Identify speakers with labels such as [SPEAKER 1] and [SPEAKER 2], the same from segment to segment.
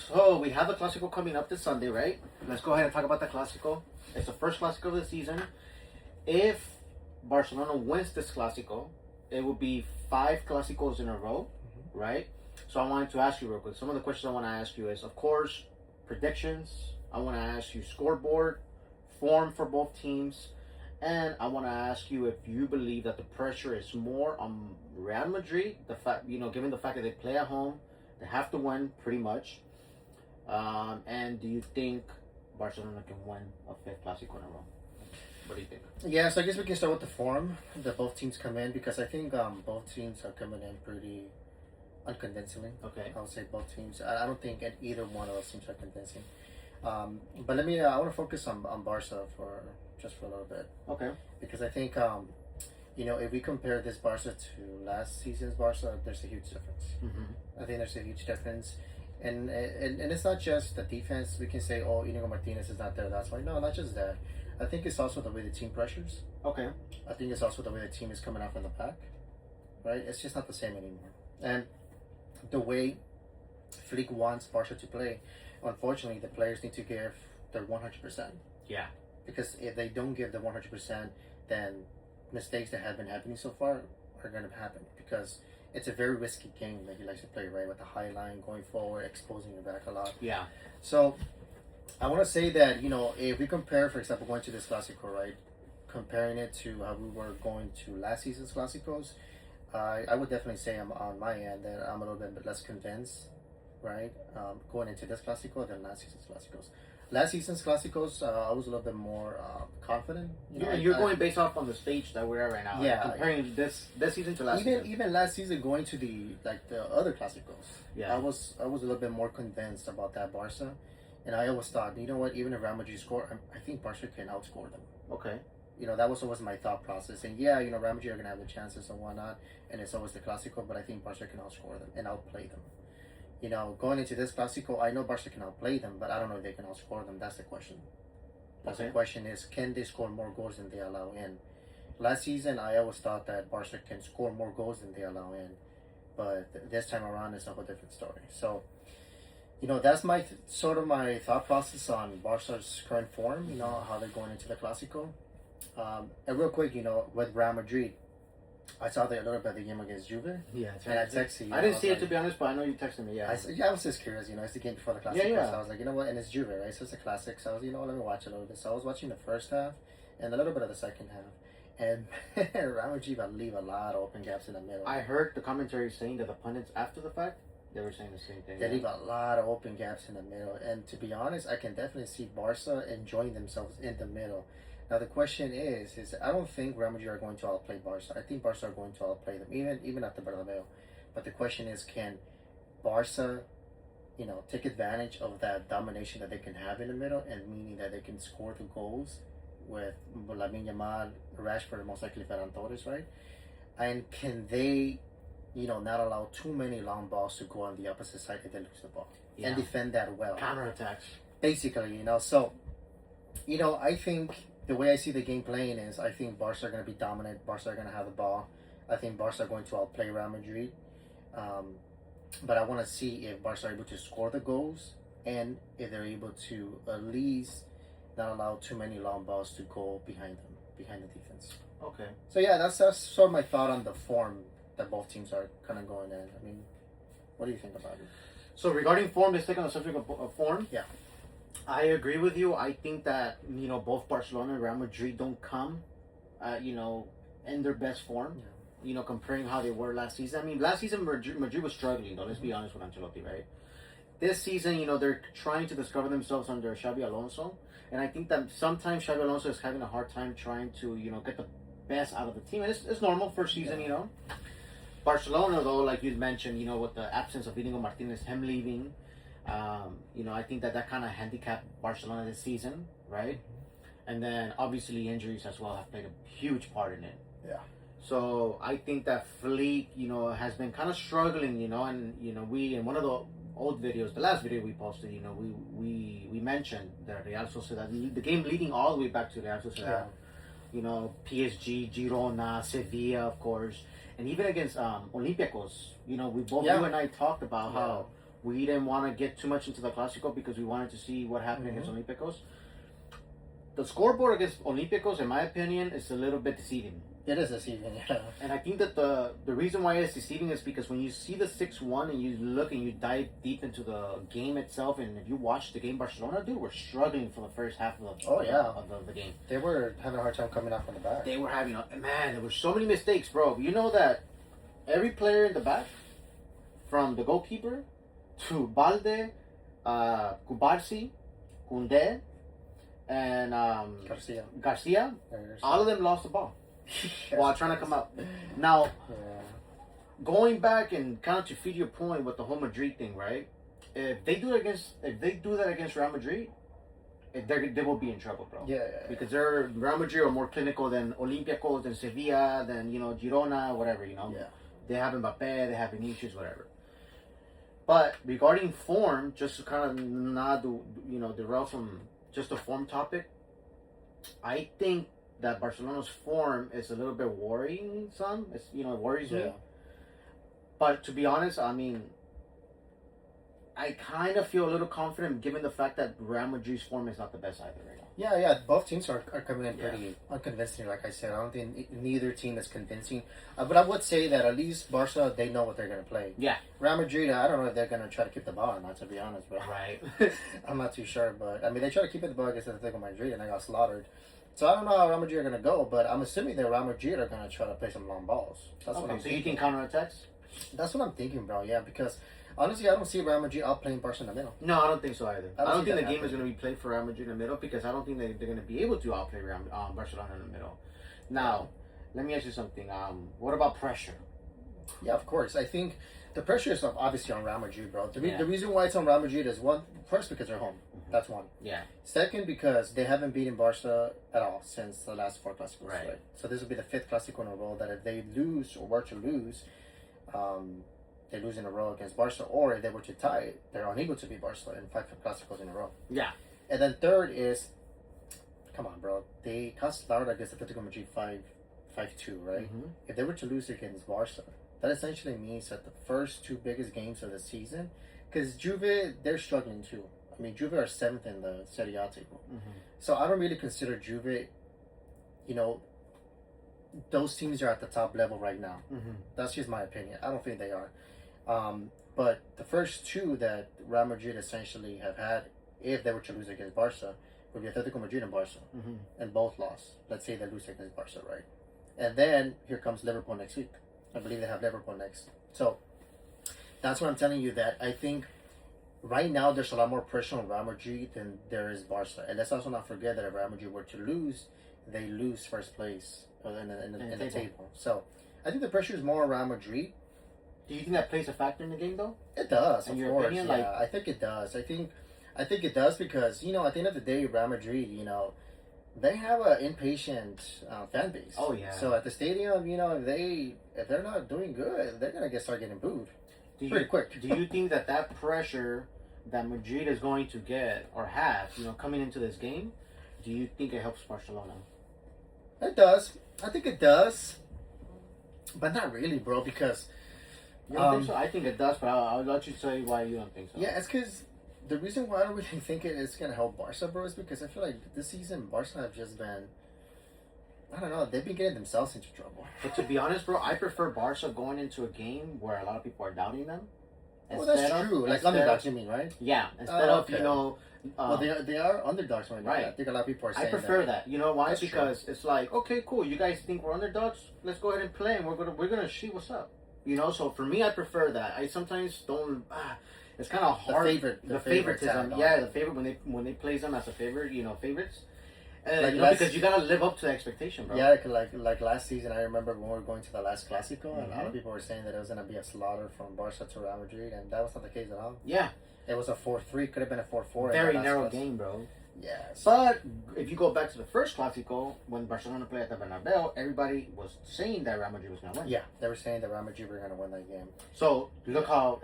[SPEAKER 1] So we have the Classico coming up this Sunday, right? Let's go ahead and talk about the Classico. It's the first Classico of the season. If Barcelona wins this Classico, it will be 5 Clásicos in a row, right? So I wanted to ask you real quick. Some of the questions I want to ask you is, of course, predictions. I want to ask you scoreboard, form for both teams, and I want to ask you if you believe that the pressure is more on Real Madrid, the fact, given the fact that they play at home, they have to win pretty much. And do you think Barcelona can win a 5th Clásico in a row? What do you think?
[SPEAKER 2] Yeah, so I guess we can start with the form that both teams come in, because I think both teams are coming in pretty unconvincingly.
[SPEAKER 1] Okay.
[SPEAKER 2] I would say both teams. I don't think either one of those teams are convincing. But I want to focus on Barca for a little bit.
[SPEAKER 1] Okay.
[SPEAKER 2] Because I think, if we compare this Barca to last season's Barca, there's a huge difference.
[SPEAKER 1] Mm-hmm.
[SPEAKER 2] I think there's a huge difference. And it's not just the defense. We can say, oh, Inigo Martinez is not there, that's why. No, not just that. I think it's also the way the team pressures.
[SPEAKER 1] Okay.
[SPEAKER 2] I think it's also the way the team is coming out from the pack. Right? It's just not the same anymore. And the way Flick wants Barca to play, unfortunately, the players need to give their 100%.
[SPEAKER 1] Yeah.
[SPEAKER 2] Because if they don't give the 100%, then mistakes that have been happening so far are going to happen. Because it's a very risky game that he likes to play, right? With the high line, going forward, exposing your back a lot.
[SPEAKER 1] Yeah.
[SPEAKER 2] So I want to say that, if we compare, for example, going to this Classico, right? Comparing it to how we were going to last season's Clásicos, I would definitely say on my end that I'm a little bit less convinced, right? Going into this Classico than last season's Clásicos. Last season's Clásicos, I was a little bit more confident.
[SPEAKER 1] You're going based off on the stage that we're at right now.
[SPEAKER 2] Yeah.
[SPEAKER 1] Like comparing this season to last season.
[SPEAKER 2] Even last season, going to the other Clásicos,
[SPEAKER 1] Yeah.
[SPEAKER 2] I was a little bit more convinced about that Barca, and I always thought, you know what, even if Real Madrid score, I think Barca can outscore them.
[SPEAKER 1] Okay.
[SPEAKER 2] That was always my thought process. And yeah, Real Madrid are gonna have the chances and whatnot, and it's always the Clásico, but I think Barca can outscore them and outplay them. Going into this Clásico, I know Barca can outplay them, but I don't know if they can outscore them. That's the question. The question is, can they score more goals than they allow in? Last season, I always thought that Barca can score more goals than they allow in, but this time around, it's a whole different story. So, that's my my thought process on Barca's current form. How they're going into the Clásico. And real quick, with Real Madrid, I saw a little bit of the game against Juve.
[SPEAKER 1] Yeah,
[SPEAKER 2] and I texted you.
[SPEAKER 1] I didn't see it, to be honest, but I know you texted me. Yeah.
[SPEAKER 2] I was just curious. It's the game before the Classic.
[SPEAKER 1] Yeah.
[SPEAKER 2] So I was like, what? And it's Juve, right? So it's a classic. So I was, let me watch it a little bit. So I was watching the first half and a little bit of the second half. And Real Madrid leave a lot of open gaps in the middle.
[SPEAKER 1] I heard the commentary saying that the pundits, after the fact, they were saying the same thing.
[SPEAKER 2] They leave a lot of open gaps in the middle. And to be honest, I can definitely see Barca enjoying themselves in the middle. Now the question is I don't think Real Madrid are going to outplay Barca. I think Barca are going to outplay them, even at the Bernabeu. But the question is, can Barca, take advantage of that domination that they can have in the middle, and meaning that they can score the goals with Lamine Yamal, Rashford, most likely Ferran Torres, right? And can they, not allow too many long balls to go on the opposite side if they lose the ball, and defend that well?
[SPEAKER 1] Counterattacks.
[SPEAKER 2] Basically, so, I think the way I see the game playing is, I think Barca are going to be dominant. Barca are going to have the ball. I think Barca are going to outplay Real Madrid. But I want to see if Barca are able to score the goals, and if they're able to at least not allow too many long balls to go behind them, behind the defense.
[SPEAKER 1] Okay.
[SPEAKER 2] So yeah, that's sort of my thought on the form that both teams are kind of going in. I mean, what do you think about it?
[SPEAKER 1] So regarding form, let's take on the subject of form.
[SPEAKER 2] Yeah.
[SPEAKER 1] I agree with you. I think that, both Barcelona and Real Madrid don't come, in their best form. Yeah. Comparing how they were last season. I mean, last season Madrid was struggling, though. Let's be honest with Ancelotti, right? This season, they're trying to discover themselves under Xabi Alonso. And I think that sometimes Xabi Alonso is having a hard time trying to, get the best out of the team. And it's normal first season, Barcelona, though, like you mentioned, with the absence of Inigo Martinez, him leaving, I think that kind of handicapped Barcelona this season, right? And then obviously injuries as well have played a huge part in it.
[SPEAKER 2] Yeah.
[SPEAKER 1] So I think that Flick, has been kind of struggling, and we, in one of the old videos, the last video we posted, we mentioned that Real Sociedad, the game leading all the way back to Real Sociedad, PSG, Girona, Sevilla, of course, and even against Olympiacos, we both, you and I talked about how we didn't want to get too much into the Classico because we wanted to see what happened against Olympiacos. The scoreboard against Olympiacos, in my opinion, is a little bit deceiving.
[SPEAKER 2] It is deceiving, yeah.
[SPEAKER 1] And I think that the reason why it's deceiving is because when you see the 6-1 and you look and you dive deep into the game itself, and if you watch the game, Barcelona, dude, were struggling for the first half of the game.
[SPEAKER 2] They were having a hard time coming out from the back.
[SPEAKER 1] They were having there were so many mistakes, bro. You know that every player in the back, from the goalkeeper to Balde, Kubarsi, Koundé, and Garcia, all of them lost the ball while trying to come out. Now, going back and kind of to feed your point with the whole Madrid thing, right? If they do that against Real Madrid, they will be in trouble, bro.
[SPEAKER 2] Yeah.
[SPEAKER 1] Because Real Madrid are more clinical than Olympiacos, than Sevilla, than Girona, whatever.
[SPEAKER 2] Yeah.
[SPEAKER 1] They have Mbappe, they have Vinicius, whatever. But regarding form, just to kind of not derail from just a form topic, I think that Barcelona's form is a little bit worrying. It worries me. But to be honest, I mean, I kind of feel a little confident given the fact that Real Madrid's form is not the best either right now.
[SPEAKER 2] Yeah. Both teams are coming in pretty unconvincing, like I said. I don't think neither team is convincing. But I would say that at least Barca, they know what they're going to play.
[SPEAKER 1] Yeah.
[SPEAKER 2] Real Madrid, I don't know if they're going to try to keep the ball or not, to be honest, bro.
[SPEAKER 1] Right.
[SPEAKER 2] I'm not too sure, but I mean, they tried to keep it the ball against Atletico Madrid and they got slaughtered. So I don't know how Real Madrid are going to go, but I'm assuming that Real Madrid are going to try to play some long balls. That's what I'm
[SPEAKER 1] so
[SPEAKER 2] thinking.
[SPEAKER 1] you think counterattacks?
[SPEAKER 2] That's what I'm thinking, bro. Yeah, because honestly, I don't see Real Madrid outplaying Barca in the middle.
[SPEAKER 1] No, I don't think so either. I don't think the game
[SPEAKER 2] happen.
[SPEAKER 1] is going to be played for Real Madrid in the middle because I don't think they're going to be able to outplay Barcelona in the middle. Now, let me ask you something. What about pressure?
[SPEAKER 2] Yeah, of course. I think the pressure is obviously on Real Madrid, bro. The reason why it's on Real Madrid is first because they're home. That's one.
[SPEAKER 1] Yeah.
[SPEAKER 2] Second, because they haven't beaten Barca at all since the last 4 Clásicos.
[SPEAKER 1] Right.
[SPEAKER 2] So this will be the 5th Clásico in a row that if they lose or were to lose, they lose in a row against Barca, or if they were to tie, they're unable to beat Barca in 5 Clásicos in a row.
[SPEAKER 1] Yeah.
[SPEAKER 2] And then third is, come on, bro. They got slaughtered against Atletico Madrid 5-2, right?
[SPEAKER 1] Mm-hmm.
[SPEAKER 2] If they were to lose against Barca, that essentially means that the first 2 biggest games of the season, because Juve, they're struggling too. I mean, Juve are 7th in the Serie A table.
[SPEAKER 1] Mm-hmm.
[SPEAKER 2] So I don't really consider Juve, those teams are at the top level right now.
[SPEAKER 1] Mm-hmm.
[SPEAKER 2] That's just my opinion. I don't think they are. But the first 2 that Real Madrid essentially have had, if they were to lose against Barca, would be Atletico Madrid and Barca.
[SPEAKER 1] Mm-hmm.
[SPEAKER 2] And both lost. Let's say they lose against Barca, right? And then here comes Liverpool next week. I believe they have Liverpool next. So that's what I'm telling you, that I think right now there's a lot more pressure on Real Madrid than there is Barca. And let's also not forget that if Real Madrid were to lose, they lose first place in the table. So I think the pressure is more on Real Madrid.
[SPEAKER 1] Do you think that plays a factor in the game, though?
[SPEAKER 2] It does,
[SPEAKER 1] in
[SPEAKER 2] of
[SPEAKER 1] your
[SPEAKER 2] course.
[SPEAKER 1] opinion?
[SPEAKER 2] Yeah, I think it does. I think it does because, at the end of the day, Real Madrid, they have an impatient fan base.
[SPEAKER 1] Oh, yeah.
[SPEAKER 2] So at the stadium, if they're not doing good, they're going to start getting booed pretty quick.
[SPEAKER 1] Do you think that pressure that Madrid is going to get or have, coming into this game, do you think it helps Barcelona?
[SPEAKER 2] It does. I think it does. But not really, bro, because...
[SPEAKER 1] You don't think so? I think it does, but I'll let you say why you don't think so.
[SPEAKER 2] Yeah, it's because the reason why I don't really think it is going to help Barca, bro, is because I feel like this season Barca have just been... I don't know. They've been getting themselves into trouble.
[SPEAKER 1] But to be honest, bro, I prefer Barca going into a game where a lot of people are doubting them.
[SPEAKER 2] Oh, that's true. Like underdogs, you mean, right?
[SPEAKER 1] Yeah. Instead of,
[SPEAKER 2] well, they are underdogs right now.
[SPEAKER 1] Right.
[SPEAKER 2] I think a lot of people are saying
[SPEAKER 1] I prefer that. You know why?
[SPEAKER 2] That's
[SPEAKER 1] because it's like, okay, cool. You guys think we're underdogs? Let's go ahead and play, and we're gonna see what's up. So for me, I prefer that. I sometimes don't. It's kind of hard.
[SPEAKER 2] The
[SPEAKER 1] favoritism. Yeah, the favorite when they play them as a favorite. Favorites.
[SPEAKER 2] Like
[SPEAKER 1] because you gotta live up to the expectation, bro.
[SPEAKER 2] Yeah, like last season, I remember when we were going to the last Classico, and a lot of people were saying that it was gonna be a slaughter from Barca to Real Madrid, and that was not the case at all.
[SPEAKER 1] Yeah,
[SPEAKER 2] it was a 4-3. Could have been a 4-4.
[SPEAKER 1] Very narrow game, bro.
[SPEAKER 2] Yeah.
[SPEAKER 1] But if you go back to the first Classico, when Barcelona played at the Bernabeu, everybody was saying that Real Madrid was gonna win.
[SPEAKER 2] Yeah, they were saying that Real Madrid were gonna win that game.
[SPEAKER 1] So look how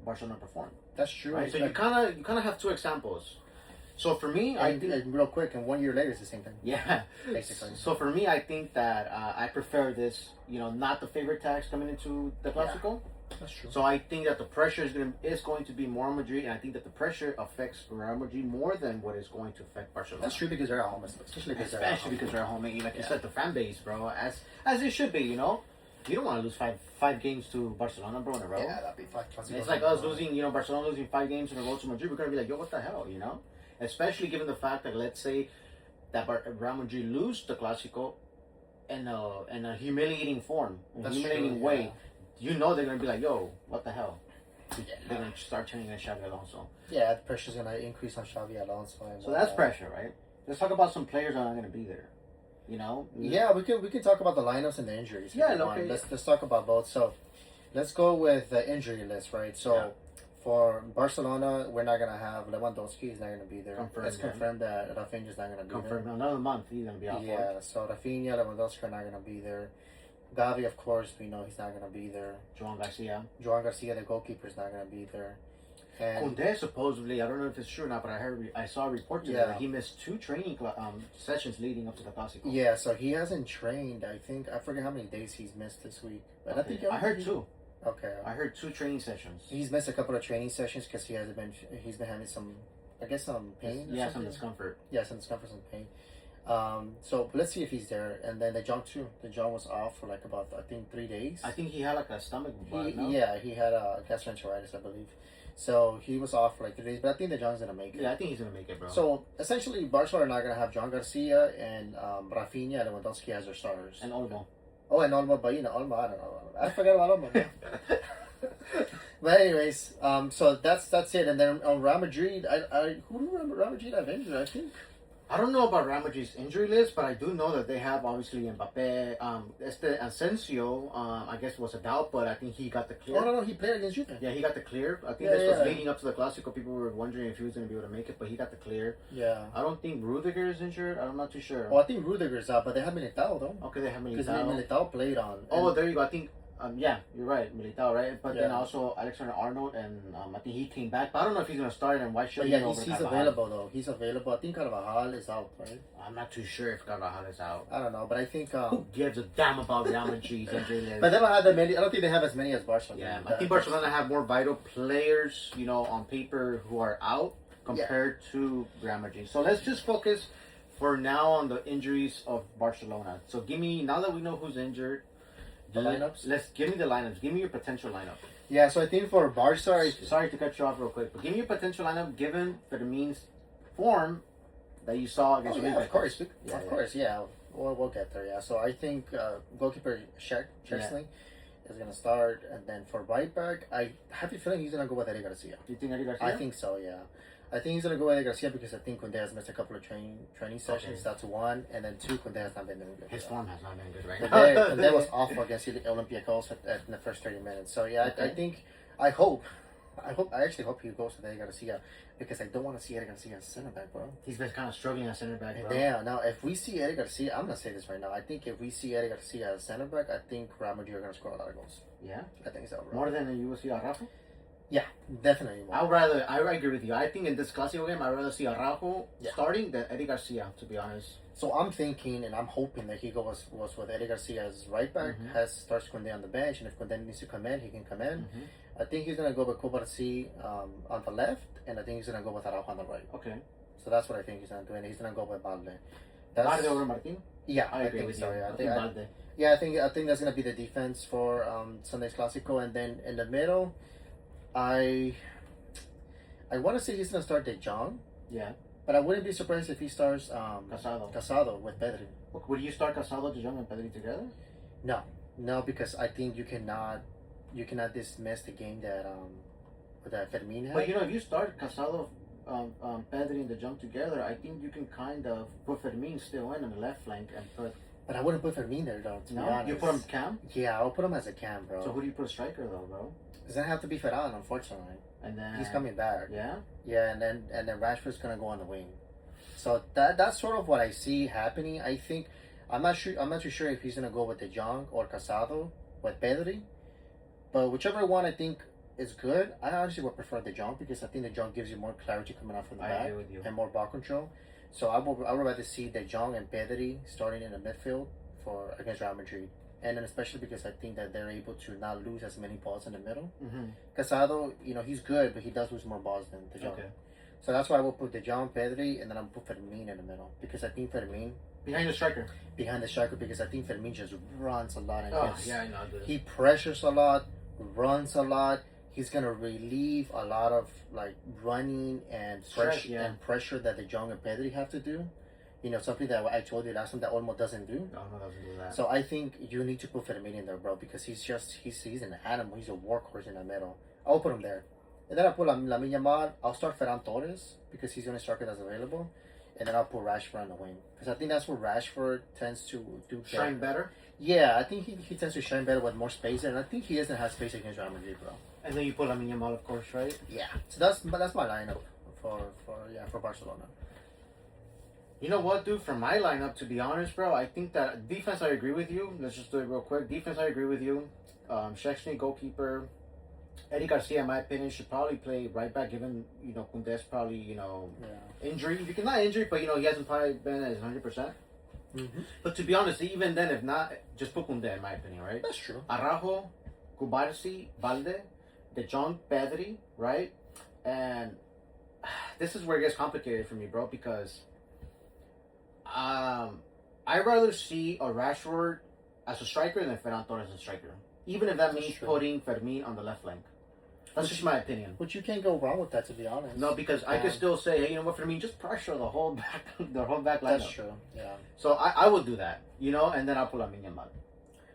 [SPEAKER 1] Barcelona performed.
[SPEAKER 2] That's true.
[SPEAKER 1] Right? So you kind of have 2 examples. So for me, I think
[SPEAKER 2] real quick, and 1 year later, it's the same thing.
[SPEAKER 1] Yeah,
[SPEAKER 2] basically.
[SPEAKER 1] So for me, I think that I prefer this. Not the favorite tags coming into the Classico.
[SPEAKER 2] That's true.
[SPEAKER 1] So I think that the pressure is going to be more on Madrid, and I think that the pressure affects Real Madrid more than what is going to affect Barcelona.
[SPEAKER 2] That's true because they're at home, especially because they're at home.
[SPEAKER 1] Because they're at home. And like you said, the fan base, bro, as it should be. You know, you don't want to lose five games to Barcelona, bro, in a row.
[SPEAKER 2] Yeah, that'd be 5 Clásicos.
[SPEAKER 1] It's like us losing, you know, Barcelona losing 5 games in a row to Madrid. We're gonna be like, yo, what the hell, you know? Especially given the fact that, let's say that Real Madrid lose the Classico in a humiliating form, in a humiliating way. You know they're gonna be like, yo, what the hell? They're gonna start turning on Xavi Alonso.
[SPEAKER 2] Yeah, the pressure's gonna increase on Xavi Alonso.
[SPEAKER 1] So that's pressure, right? Let's talk about some players that aren't gonna be there. You know?
[SPEAKER 2] Yeah, we can talk about the lineups and the injuries.
[SPEAKER 1] Yeah,
[SPEAKER 2] okay. Let's talk about both. So let's go with the injury list, right? So for Barcelona, we're not gonna have Lewandowski. He's not gonna be there. It's confirmed that Rafinha's not gonna be there.
[SPEAKER 1] Confirmed another month. He's gonna be out.
[SPEAKER 2] Yeah, so Rafinha, Lewandowski are not gonna be there. Gavi, of course, we know he's not gonna be there.
[SPEAKER 1] Joan Garcia,
[SPEAKER 2] the goalkeeper, is not gonna be there. And
[SPEAKER 1] Koundé supposedly, I don't know if it's true or not, but I saw a report today that he missed 2 training sessions leading up to the Classico.
[SPEAKER 2] Yeah, so he hasn't trained. I forget how many days he's missed this week, but
[SPEAKER 1] okay. I heard 2.
[SPEAKER 2] Okay.
[SPEAKER 1] I heard 2 training sessions.
[SPEAKER 2] He's missed a couple of training sessions because he's been having some pain.
[SPEAKER 1] Yeah, some discomfort.
[SPEAKER 2] Yeah, some discomfort, some pain. So let's see if he's there. And then the Jong too. The Jong was off for like about 3 days.
[SPEAKER 1] I think he had like a stomach bug.
[SPEAKER 2] Yeah, he had a gastroenteritis, I believe. So he was off for like 3 days, but I think the Jong's gonna make it.
[SPEAKER 1] Yeah, I think he's gonna make it, bro.
[SPEAKER 2] So essentially, Barcelona are not gonna have Joan Garcia and Rafinha and Lewandowski as their starters.
[SPEAKER 1] And Olmo.
[SPEAKER 2] Oh, and Olmo, but Olmo, I don't know. I forgot about Olmo. But anyways, so that's it. And then on Real Madrid, who do Real Madrid have injured? I think.
[SPEAKER 1] I don't know about Real Madrid's injury list, but I do know that they have obviously Mbappe. Asensio, I guess was a doubt, but I think he got the clear.
[SPEAKER 2] Oh no, he played against Juve.
[SPEAKER 1] Yeah, he got the clear. I think this was leading up to the Classico. People were wondering if he was going to be able to make it, but he got the clear.
[SPEAKER 2] Yeah.
[SPEAKER 1] I don't think Rudiger is injured. I'm not too sure.
[SPEAKER 2] Oh, I think Rudiger's out, but they have Militao though.
[SPEAKER 1] Okay, they have Militao.
[SPEAKER 2] Because Militao played on.
[SPEAKER 1] Oh, there you go. I think. Yeah, you're right, Militao, right? But then also Alexander-Arnold, and I think he came back. But I don't know if he's going to start, and why should he?
[SPEAKER 2] Yeah, he's available though. He's available. I think Carvajal is out, right?
[SPEAKER 1] I'm not too sure if Carvajal is out.
[SPEAKER 2] I don't know, but I think
[SPEAKER 1] who gives a damn about Real Madrid's injury list?
[SPEAKER 2] But they don't have that many. I don't think they have as many as Barcelona.
[SPEAKER 1] Yeah, I think Barcelona have more vital players, you know, on paper who are out compared to Real Madrid. So let's just focus for now on the injuries of Barcelona. So now that we know who's injured.
[SPEAKER 2] The lineups?
[SPEAKER 1] Give me the lineups. Give me your potential lineup.
[SPEAKER 2] Yeah, so I think for Barca...
[SPEAKER 1] Sorry to cut you off real quick, but give me your potential lineup given Firmín's form that you saw against
[SPEAKER 2] Of course, We'll get there, yeah. So I think goalkeeper Szczesny is going to start, and then for right back, I have a feeling he's going to go with Eddie Garcia.
[SPEAKER 1] Do you think Eddie Garcia?
[SPEAKER 2] I think so, yeah. I think he's going to go with Eddie Garcia because I think Koundé has missed a couple of training sessions. Okay. That's 1. And then 2, Koundé has not been doing good.
[SPEAKER 1] His form has not been good right now.
[SPEAKER 2] Koundé was off against Olympiacos in the first 30 minutes. So, yeah, okay. I actually hope he goes with Eddie Garcia because I don't want to see Eddie Garcia as center back, bro.
[SPEAKER 1] He's been kind of struggling as center back, bro.
[SPEAKER 2] Yeah, now if we see Eddie Garcia, I'm going to say this right now. I think if we see Eddie Garcia as center back, I think Real Madrid are going to score a lot of goals.
[SPEAKER 1] Yeah?
[SPEAKER 2] I think so, bro.
[SPEAKER 1] More than you will see Araujo?
[SPEAKER 2] Yeah, definitely more.
[SPEAKER 1] I agree with you. I think in this Classico game, I'd rather see Araujo starting than Eddie Garcia, to be honest.
[SPEAKER 2] So I'm thinking and I'm hoping that he was with Eddie Garcia as right back, starts Koundé on the bench, and if Koundé needs to come in, he can come in. I think he's going to go with Kubarsi on the left, and I think he's going to go with Araujo on the right.
[SPEAKER 1] Okay.
[SPEAKER 2] So that's what I think he's going to do, and he's going to go with Balde.
[SPEAKER 1] Balde over Martin?
[SPEAKER 2] Yeah,
[SPEAKER 1] I agree with you.
[SPEAKER 2] Yeah.
[SPEAKER 1] I
[SPEAKER 2] think that's going to be the defense for Sunday's Classico, and then in the middle, I want to say he's going to start De Jong.
[SPEAKER 1] Yeah.
[SPEAKER 2] But I wouldn't be surprised if he starts
[SPEAKER 1] Casado
[SPEAKER 2] with Pedri.
[SPEAKER 1] Would you start Casado, De Jong, and Pedri together?
[SPEAKER 2] No, because I think you cannot dismiss the game that Fermin had.
[SPEAKER 1] But if you start Casado, Pedri, and De Jong together, I think you can kind of put Fermin still in on the left flank and put.
[SPEAKER 2] But I wouldn't put Fermin there though. To be honest,
[SPEAKER 1] you put him cam.
[SPEAKER 2] Yeah, I'll put him as a cam, bro.
[SPEAKER 1] So who do you put a striker though, bro?
[SPEAKER 2] It's gonna have to be Ferran, unfortunately.
[SPEAKER 1] And then
[SPEAKER 2] he's coming back.
[SPEAKER 1] Yeah.
[SPEAKER 2] Yeah, and then Rashford's gonna go on the wing. So that's sort of what I see happening. I think I'm not too sure if he's gonna go with De Jong or Casado with Pedri, but whichever one I think is good. I honestly would prefer De Jong because I think De Jong gives you more clarity coming out from the back and more ball control. So I would rather see De Jong and Pedri starting in the midfield against Real Madrid. And then especially because I think that they're able to not lose as many balls in the middle.
[SPEAKER 1] Mm-hmm.
[SPEAKER 2] Casado, he's good, but he does lose more balls than De Jong.
[SPEAKER 1] Okay.
[SPEAKER 2] So that's why I will put De Jong, Pedri, and then I'll put Fermin in the middle. Because I think Fermin...
[SPEAKER 1] Behind the striker.
[SPEAKER 2] Behind the striker, because I think Fermin just runs a lot. And
[SPEAKER 1] I know.
[SPEAKER 2] he pressures a lot, runs a lot. He's going to relieve a lot of like running and pressure that De Jong and Pedri have to do. Something that I told you last time that Olmo doesn't do.
[SPEAKER 1] No, doesn't do that.
[SPEAKER 2] So I think you need to put Fermin in there, bro, because he's an animal. He's a workhorse in the middle. I'll put him there. And then I'll put Lamine Yamal. I'll start Ferran Torres because he's the only striker that's available. And then I'll put Rashford on the wing. Because I think that's where Rashford tends to do better.
[SPEAKER 1] Shine better?
[SPEAKER 2] Yeah, I think he tends to shine better with more space. And I think he doesn't have space against Real Madrid, bro.
[SPEAKER 1] And then you put Lamine Yamal, of course, right?
[SPEAKER 2] Yeah. So that's my lineup for Barcelona.
[SPEAKER 1] You know what, dude? For my lineup, to be honest, bro, I think that defense, I agree with you. Let's just do it real quick. Defense, I agree with you. Szczęsny, goalkeeper. Eddie Garcia, in my opinion, should probably play right back, given, Koundé's probably, injury. You can not injury, but, he hasn't probably been at 100%. Mm-hmm. But to be honest, even then, if not, just put Koundé, in my opinion, right?
[SPEAKER 2] That's true.
[SPEAKER 1] Araujo, Cubarsí, Valde, De Jong, Pedri, right? And this is where it gets complicated for me, bro, because I'd rather see a Rashford as a striker than Ferran Torres as a striker. Even if that means putting Fermin on the left flank. That's just my opinion.
[SPEAKER 2] But you can't go wrong with that, to be honest.
[SPEAKER 1] No, because I could still say, hey, you know what, Fermin, just pressure the whole back lineup.
[SPEAKER 2] That's true, yeah.
[SPEAKER 1] So I would do that, and then I'll put Lamine Yamal.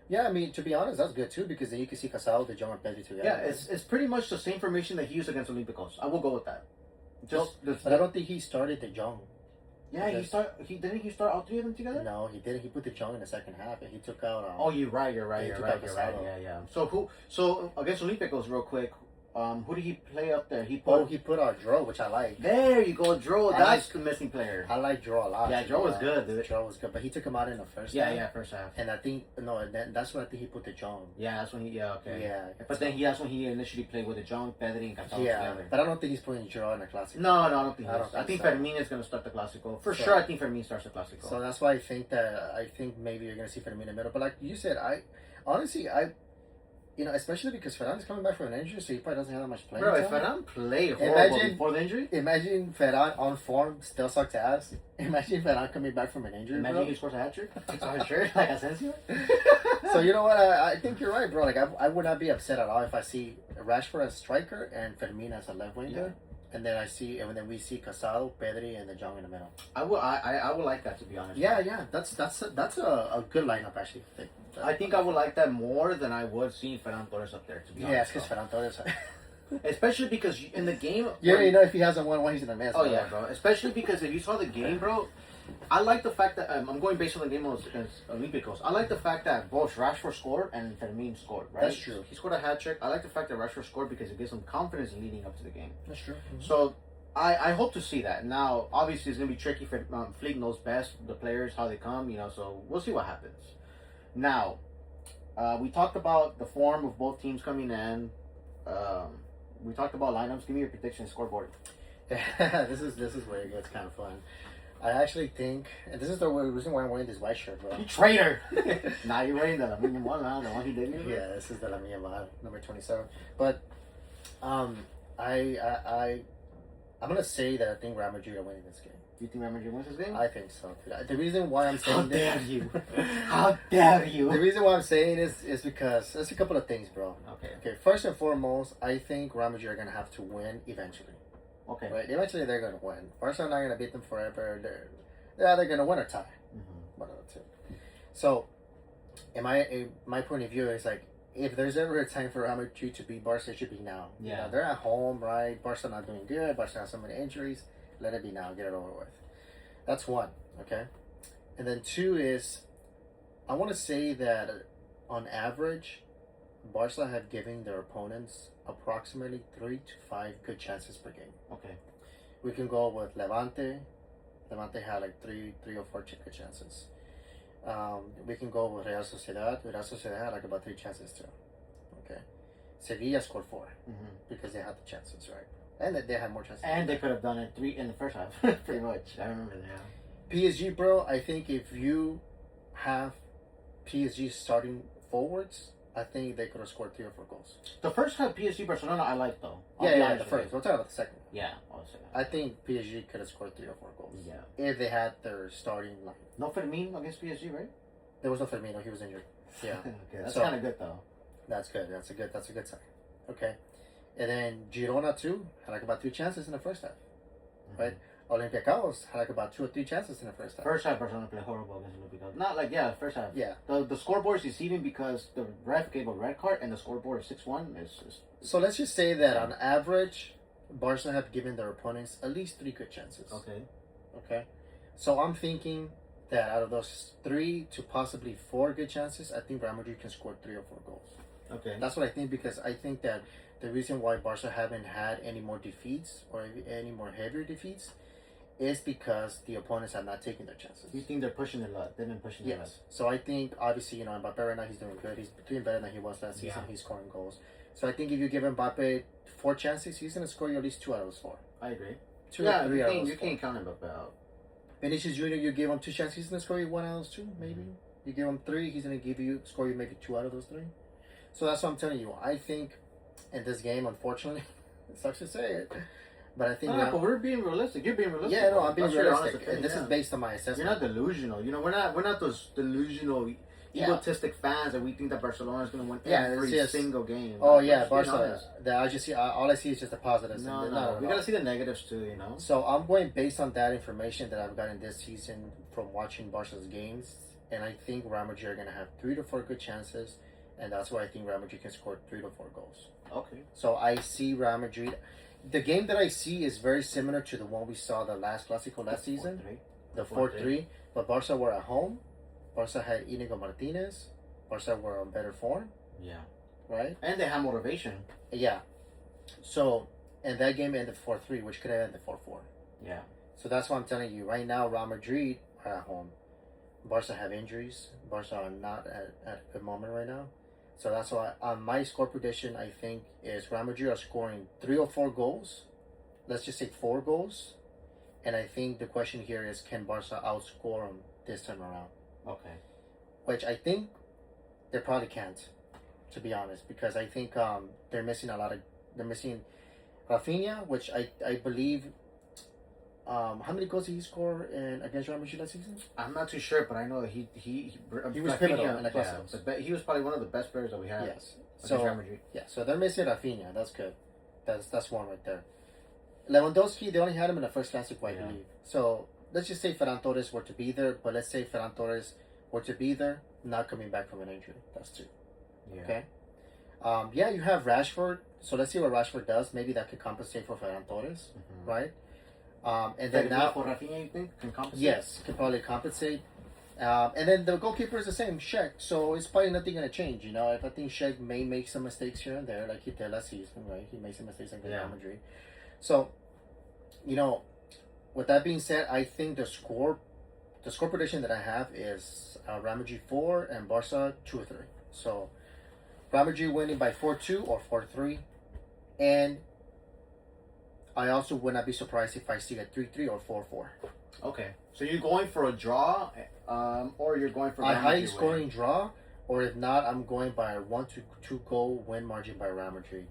[SPEAKER 2] Yeah, I mean, to be honest, that's good too, because then you can see Casado, De Jong, and Pedri together.
[SPEAKER 1] Yeah, it's pretty much the same formation that he used against Olympiacos. I will go with that.
[SPEAKER 2] But I don't think he started De Jong.
[SPEAKER 1] Yeah, didn't he start all three of them together?
[SPEAKER 2] No, he didn't. He put De Jong in the second half, and he took out.
[SPEAKER 1] Oh, you're right. Yeah. So against Olympiacos, real quick, who did he play up there? He put
[SPEAKER 2] our Dro, which I like.
[SPEAKER 1] There you go, Dro. That's the missing player.
[SPEAKER 2] I like Dro a lot.
[SPEAKER 1] Yeah, Dro was good, dude.
[SPEAKER 2] Dro was good, but he took him out in the first half.
[SPEAKER 1] Yeah, first half.
[SPEAKER 2] And I think that's when I think he put De Jong.
[SPEAKER 1] Yeah, that's when okay.
[SPEAKER 2] Yeah,
[SPEAKER 1] but then that's when he initially played with De Jong, Pedri, and Casado together.
[SPEAKER 2] But I don't think he's putting Dro in the Classico.
[SPEAKER 1] No, I don't think. I think Fermin is going to start the Classico for sure. I think Fermin starts the Classico.
[SPEAKER 2] So that's why I think maybe you're going to see Fermin in the middle. But like you said, honestly especially because Ferran is coming back from an injury, so he probably doesn't have that much playing time.
[SPEAKER 1] Bro, if Ferran played horrible before the injury...
[SPEAKER 2] Imagine Ferran on form still sucks ass. Imagine Ferran coming back from an injury,
[SPEAKER 1] Imagine he scores a hat-trick. Takes off his shirt like Asensio.
[SPEAKER 2] So you know what? I think you're right, bro. Like I would not be upset at all if I see Rashford as striker and Fermin as a left winger. Yeah. And then we see Casado, Pedri, and De Jong in the middle.
[SPEAKER 1] I would like that, to be honest.
[SPEAKER 2] Yeah. That's a good lineup, actually.
[SPEAKER 1] I think I would like that more than I would seeing Ferran Torres up there, to be honest.
[SPEAKER 2] Yeah, it's because Ferran Torres...
[SPEAKER 1] Especially because in the game...
[SPEAKER 2] You already know if he hasn't won one, he's in the mess.
[SPEAKER 1] Oh, yeah, bro. Especially because if you saw the game, bro, I like the fact that... I'm going based on the game against Olympiacos. I like the fact that both Rashford scored and Fermin scored, right?
[SPEAKER 2] That's true.
[SPEAKER 1] He scored a hat-trick. I like the fact that Rashford scored because it gives him confidence leading up to the game.
[SPEAKER 2] That's true. Mm-hmm.
[SPEAKER 1] So... I hope to see that. Now, obviously, it's going to be tricky for Fleet knows best the players, how they come, so we'll see what happens. Now, we talked about the form of both teams coming in. We talked about lineups. Give me your prediction scoreboard.
[SPEAKER 2] This is where it gets kind of fun. I actually think, and this is the reason why I'm wearing this white shirt, bro.
[SPEAKER 1] You traitor! Nah, you're wearing the Lamine Yamal now, the one he did.
[SPEAKER 2] Yeah, this is the Lamine Yamal, number 27. But, I'm going to say that I think Real Madrid are winning this game.
[SPEAKER 1] Do you think Real Madrid wins this game?
[SPEAKER 2] I think so. The reason why I'm saying
[SPEAKER 1] this... How dare you? How dare you?
[SPEAKER 2] The reason why I'm saying this is because there's a couple of things, bro. Okay. First and foremost, I think Real Madrid are going to have to win eventually.
[SPEAKER 1] Okay.
[SPEAKER 2] Right? Eventually they're going to win. Barcelona are not going to beat them forever. They're either going to win or tie. Mm-hmm. One of the two. So, in my point of view, is like, if there's ever a time for Real Madrid to beat Barca, it should be now.
[SPEAKER 1] Yeah.
[SPEAKER 2] They're at home, right? Barca not doing good. Barca has so many injuries. Let it be now. Get it over with. That's one, okay? And then two is, I want to say that on average, Barca have given their opponents approximately 3 to 5 good chances per game.
[SPEAKER 1] Okay.
[SPEAKER 2] We can go with Levante. Levante had like three or four good chances. We can go with Real Sociedad. Real Sociedad had like about 3 chances too. Okay. Sevilla scored 4 because they had the chances, right? And they had more chances.
[SPEAKER 1] And they could have done it 3 in the first half, pretty much. I remember that.
[SPEAKER 2] PSG, bro, I think if you have PSG starting forwards, I think they could have scored 3 or 4 goals.
[SPEAKER 1] The first half PSG Barcelona I like though. I'll
[SPEAKER 2] Yeah,
[SPEAKER 1] be
[SPEAKER 2] yeah,
[SPEAKER 1] honest
[SPEAKER 2] the
[SPEAKER 1] with
[SPEAKER 2] first.
[SPEAKER 1] you.
[SPEAKER 2] We're talking about the second.
[SPEAKER 1] Yeah, I'll say that.
[SPEAKER 2] I think PSG could have scored 3 or 4 goals.
[SPEAKER 1] Yeah.
[SPEAKER 2] If they had their starting line.
[SPEAKER 1] No Firmino against PSG, right?
[SPEAKER 2] There was no Firmino. He was injured. Yeah.
[SPEAKER 1] Okay, that's
[SPEAKER 2] So-
[SPEAKER 1] kind of good though.
[SPEAKER 2] That's good. That's a good sign. Okay. And then Girona too had like about 2 chances in the first half. Right? Olympiacos had like about 2 or 3 chances in the first half.
[SPEAKER 1] First half Barcelona played horrible against Olympiacos. Not like first half.
[SPEAKER 2] Yeah.
[SPEAKER 1] The scoreboard is deceiving because the ref gave a red card and the scoreboard is 6-1. Is
[SPEAKER 2] So let's just say that on average, Barca have given their opponents at least 3 good chances.
[SPEAKER 1] okay.
[SPEAKER 2] Okay. So I'm thinking that out of those 3 to possibly 4 good chances, I think Real Madrid can score 3 or 4 goals.
[SPEAKER 1] Okay.
[SPEAKER 2] That's what I think, because I think that the reason why Barca haven't had any more defeats or any more heavier defeats is because the opponents have not taken their chances.
[SPEAKER 1] You think they're pushing their luck? They've been pushing their luck.
[SPEAKER 2] Yes. So I think, obviously, Mbappe right now, he's doing good. He's doing better than he was last season.
[SPEAKER 1] Yeah.
[SPEAKER 2] He's scoring goals. So I think if you give Mbappe 4 chances, he's going to score you at least 2 out of those 4.
[SPEAKER 1] I agree.
[SPEAKER 2] 2
[SPEAKER 1] Yeah,
[SPEAKER 2] or 3 out of those
[SPEAKER 1] you
[SPEAKER 2] 4.
[SPEAKER 1] can't count Mbappe out.
[SPEAKER 2] Vinicius Junior, you give him 2 chances, he's going to score you 1 out of those 2, maybe. You give him 3, he's going to score you maybe 2 out of those 3. So that's what I'm telling you. I think in this game, unfortunately, it sucks to say it, but I think
[SPEAKER 1] But we're being realistic. You're being realistic.
[SPEAKER 2] yeah, no, I'm being
[SPEAKER 1] That's your honest
[SPEAKER 2] realistic,
[SPEAKER 1] opinion,
[SPEAKER 2] and this is based on my assessment.
[SPEAKER 1] You're not delusional. We're not those delusional, egotistic fans that we think that Barcelona is going to win every single game.
[SPEAKER 2] Oh
[SPEAKER 1] Like,
[SPEAKER 2] yeah,
[SPEAKER 1] let's be honest.
[SPEAKER 2] Barca. I just see all I see is just the positives.
[SPEAKER 1] No, we gotta see the negatives too.
[SPEAKER 2] So I'm going based on that information that I've gotten this season from watching Barca's games, and I think Real Madrid are going to have 3 to 4 good chances, and that's why I think Real Madrid can score 3 to 4 goals.
[SPEAKER 1] Okay.
[SPEAKER 2] So I see Real Madrid. The game that I see is very similar to the one we saw the last Classico last season,
[SPEAKER 1] 4-3.
[SPEAKER 2] the 4-3. But Barca were at home. Barca had Inigo Martinez. Barca were on better form,
[SPEAKER 1] Yeah.
[SPEAKER 2] right?
[SPEAKER 1] And they have motivation.
[SPEAKER 2] Yeah. So, and that game ended 4-3, which could have ended 4-4.
[SPEAKER 1] Yeah.
[SPEAKER 2] So that's what I'm telling you. Right now, Real Madrid are at home. Barca have injuries. Barca are not at a good moment right now. So that's why my score prediction, I think, is Real Madrid are scoring 3 or 4 goals. Let's just say 4 goals. And I think the question here is, can Barca outscore them this time around?
[SPEAKER 1] Okay.
[SPEAKER 2] Which I think they probably can't, to be honest, because I think they're missing they're missing Rafinha, which I believe. How many goals did he score against Real Madrid last season?
[SPEAKER 1] I'm not too sure, but I know that he
[SPEAKER 2] was pivotal in the Classico.
[SPEAKER 1] He was probably one of the best players that we had.
[SPEAKER 2] Yes.
[SPEAKER 1] against Real Madrid.
[SPEAKER 2] Yeah, so they're missing Rafinha. That's good. That's one right there. Lewandowski, they only had him in the first Classico, I believe. So let's just say Ferran Torres were to be there, but let's say Ferran Torres were to be there, not coming back from an injury. That's 2.
[SPEAKER 1] Yeah.
[SPEAKER 2] Okay. You have Rashford. So let's see what Rashford does. Maybe that could compensate for Ferran Torres, right? And then now
[SPEAKER 1] for Rafinha, you think can compensate?
[SPEAKER 2] Yes, can probably compensate. And then the goalkeeper is the same, Sheck. So it's probably nothing going to change, If I think Sheck may make some mistakes here and there, like he did last season, right? He made some mistakes against Real Madrid. So, with that being said, I think the score prediction that I have is Real Madrid 4 and Barca 2 or 3. So Real Madrid winning by 4-2 or 4-3, and I also would not be surprised if I see a 3-3 or 4-4.
[SPEAKER 1] Okay, so you're going for a draw, or you're going for
[SPEAKER 2] a high scoring draw, or if not, I'm going by a 1-2 goal win margin by Real Madrid.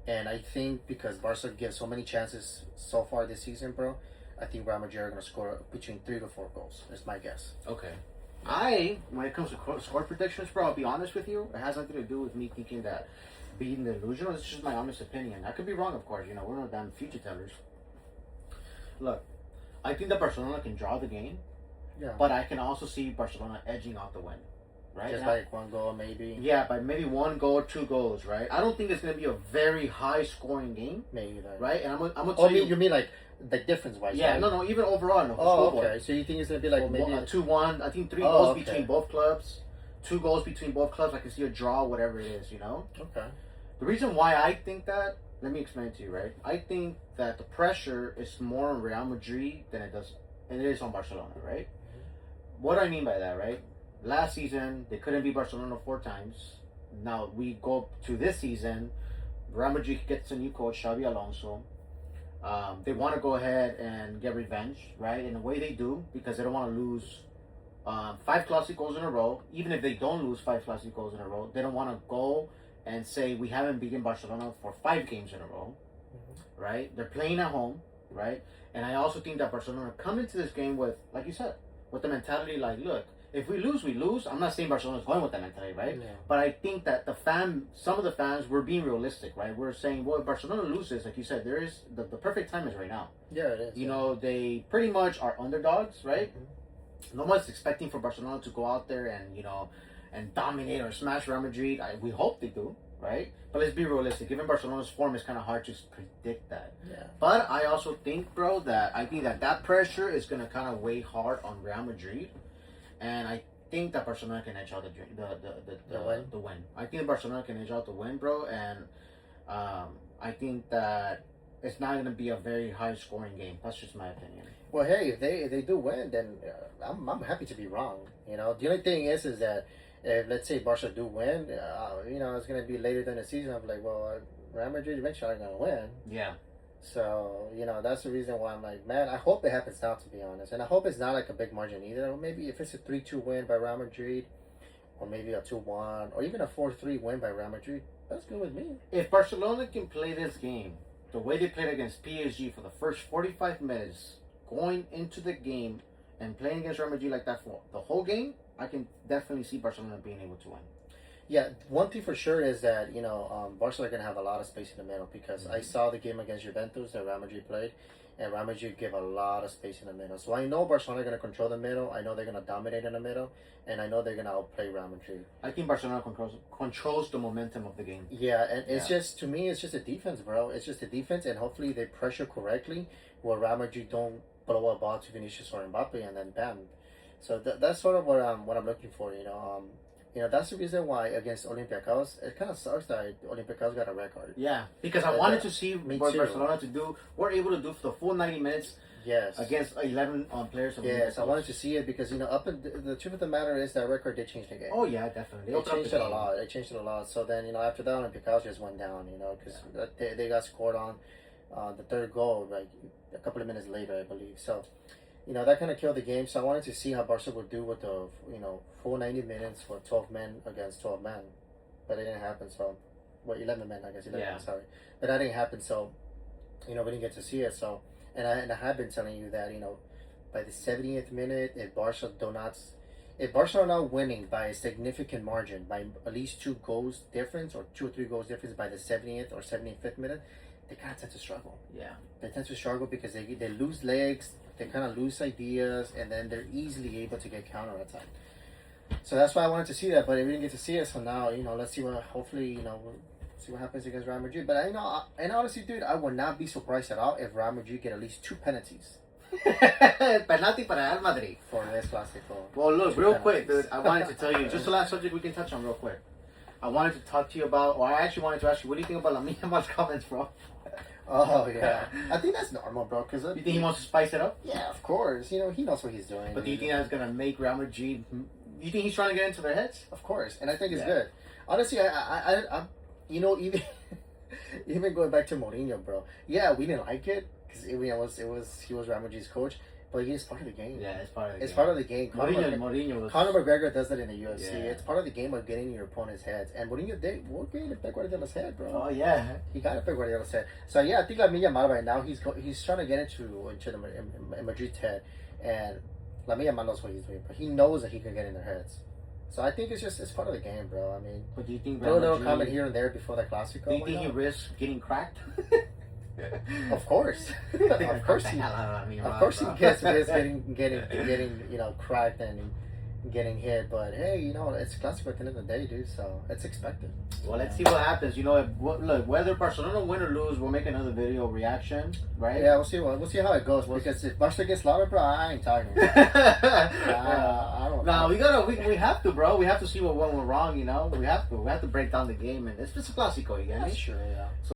[SPEAKER 2] And I think because Barca gives so many chances so far this season, bro, I think Real Madrid are going to score between 3 to 4 goals. That's my guess.
[SPEAKER 1] Okay. When it comes to score predictions, bro, I'll be honest with you. It has nothing to do with me thinking that being delusional. It's just my honest opinion. I could be wrong, of course. We're not damn future tellers. Look, I think that Barcelona can draw the game.
[SPEAKER 2] Yeah.
[SPEAKER 1] But I can also see Barcelona edging out the win. Right?
[SPEAKER 2] Just like 1 goal, maybe.
[SPEAKER 1] Yeah, by maybe 1 goal, 2 goals, right? I don't think it's going to be a very high-scoring game.
[SPEAKER 2] Maybe that.
[SPEAKER 1] Right? And I'm going to tell you...
[SPEAKER 2] you mean like the difference-wise,
[SPEAKER 1] Yeah,
[SPEAKER 2] right?
[SPEAKER 1] no, even overall. No,
[SPEAKER 2] okay. So you think it's going to be like maybe...
[SPEAKER 1] 2-1. I think 3 goals between both clubs. 2 goals between both clubs. I can see a draw, whatever it is,
[SPEAKER 2] Okay.
[SPEAKER 1] The reason why I think that, let me explain it to you, right? I think that the pressure is more on Real Madrid than it is on Barcelona, right? What do I mean by that, right? Last season, they couldn't beat Barcelona 4 times. Now, we go to this season, Real Madrid gets a new coach, Xabi Alonso. They want to go ahead and get revenge, right? In a way they do, because they don't want to lose 5 Clásicos in a row. Even if they don't lose 5 Clásicos in a row, they don't want to go and say we haven't beaten Barcelona for 5 games in a row, right? They're playing at home, right? And I also think that Barcelona come into this game with, like you said, with the mentality like, look, if we lose, we lose. I'm not saying Barcelona's going with that mentality, right?
[SPEAKER 2] Yeah.
[SPEAKER 1] But I think that some of the fans were being realistic, right? We're saying, well, if Barcelona loses, like you said, there is the perfect time is right now.
[SPEAKER 2] Yeah, it is.
[SPEAKER 1] You know, they pretty much are underdogs, right? No one's expecting for Barcelona to go out there and, you know, and dominate or smash Real Madrid. We hope they do, right? But let's be realistic. Given Barcelona's form, it's kind of hard to predict that.
[SPEAKER 2] Yeah.
[SPEAKER 1] But I also think, bro, I think that pressure is going to kind of weigh hard on Real Madrid. And I think that Barcelona can edge out the win. I think Barcelona can edge out the win, bro. And I think that it's not going to be a very high scoring game. That's just my opinion.
[SPEAKER 2] Well, hey, if they do win, then I'm happy to be wrong. You know, the only thing is that if, let's say, Barca do win, you know, it's going to be later than the season. I'm like, well, Real Madrid eventually are going to win.
[SPEAKER 1] Yeah.
[SPEAKER 2] So, you know, that's the reason why I'm like, man, I hope it happens now, to be honest. And I hope it's not like a big margin either. Or maybe if it's a 3-2 win by Real Madrid, or maybe a 2-1, or even a 4-3 win by Real Madrid, that's good with me.
[SPEAKER 1] If Barcelona can play this game the way they played against PSG for the first 45 minutes, going into the game and playing against Real Madrid like that for the whole game, I can definitely see Barcelona being able to win.
[SPEAKER 2] Yeah, one thing for sure is that, you know, Barcelona are going to have a lot of space in the middle because I saw the game against Juventus that Real Madrid played, and Real Madrid give a lot of space in the middle. So I know Barcelona are going to control the middle. I know they're going to dominate in the middle, and I know they're going to outplay Real Madrid.
[SPEAKER 1] I think Barcelona controls the momentum of the game.
[SPEAKER 2] Yeah, and it's just, to me, it's just a defense, bro. It's just a defense, and hopefully they pressure correctly where Real Madrid don't blow a ball to Vinicius or Mbappe, and then bam. So that's sort of what I'm looking for, you know. You know, that's the reason why against Olympiacos, it kind of sucks that Olympiacos got a red card.
[SPEAKER 1] Yeah, because I wanted to see what
[SPEAKER 2] too.
[SPEAKER 1] Barcelona were able to do for the full 90 minutes.
[SPEAKER 2] Yes.
[SPEAKER 1] Against 11 players.
[SPEAKER 2] Yes, I wanted to see it because, you know, the truth of the matter is that record did change the game.
[SPEAKER 1] Oh yeah, definitely.
[SPEAKER 2] They changed it a lot. They changed it a lot. So then, you know, after that, Olympiacos just went down. You know, because they got scored on the third goal like a couple of minutes later, I believe. So, you know, that kind of killed the game. So I wanted to see how Barca would do with the, you know, full 90 minutes for 12 men against 12 men. But it didn't happen. So, 11 men, I guess. 11 men, sorry. But that didn't happen. So, you know, we didn't get to see it. So, and I have been telling you that, you know, by the 70th minute, if Barca are not winning by a significant margin, by at least 2 goals difference or 2 or 3 goals difference by the 70th or 75th minute, they kind of tend to struggle.
[SPEAKER 1] Yeah.
[SPEAKER 2] They tend to struggle because they lose legs, they kind of lose ideas, and then they're easily able to get counterattacked. So that's why I wanted to see that, but we didn't get to see it. So now, you know, let's see what, hopefully, you know, we'll see what happens against Real Madrid. But, you know, and honestly, dude, I would not be surprised at all if Real Madrid get at least 2 penalties.
[SPEAKER 1] Penalty para Real Madrid.
[SPEAKER 2] For this Classico.
[SPEAKER 1] Well, look, real quick, dude, I wanted to tell you, just the last subject we can touch on real quick. I wanted to talk to you about, or I actually wanted to ask you, what do you think about Lamine Yamal's comments, bro?
[SPEAKER 2] Oh, yeah. I think that's normal, bro. Cause
[SPEAKER 1] you think he wants to spice it up?
[SPEAKER 2] Yeah, of course. You know, he knows what he's doing.
[SPEAKER 1] But do you think that's going to make Real Madrid... You think he's trying to get into their heads?
[SPEAKER 2] Of course. And I think it's good. Honestly, I you know, even going back to Mourinho, bro. Yeah, we didn't like it. Because he was Real Madrid's coach. But he's part of the game.
[SPEAKER 1] Yeah, it's part of the game.
[SPEAKER 2] It's part of the game.
[SPEAKER 1] Mourinho was...
[SPEAKER 2] Conor McGregor does that in the UFC.
[SPEAKER 1] Yeah.
[SPEAKER 2] It's part of the game of getting in your opponent's heads. And Mourinho did Pep Guardiola's head, bro.
[SPEAKER 1] Oh, yeah.
[SPEAKER 2] He got Pep Guardiola's head. So, yeah, I think Lamine Yamal right now, he's trying to get into the Madrid's head. And Lamine Yamal knows what he's doing. But he knows that he can get in their heads. So I think it's part of the game, bro. I mean...
[SPEAKER 1] But do you think...
[SPEAKER 2] A little comment here and there before the Classico.
[SPEAKER 1] Do you think he risks getting cracked?
[SPEAKER 2] Of course. Of course he gets getting you know, cracked and getting hit, but hey, you know, it's Classico at the end of the day, dude, so it's expected.
[SPEAKER 1] Well, let's see what happens. You know, look, whether Barcelona win or lose, we'll make another video reaction, right?
[SPEAKER 2] Yeah, we'll see how it goes, because if Barca gets slaughtered, bro, I ain't talking. I don't know.
[SPEAKER 1] No, we have to, bro. We have to see what went wrong, you know? We have to break down the game, and it's just a Classico, you get me?
[SPEAKER 2] That's true, yeah.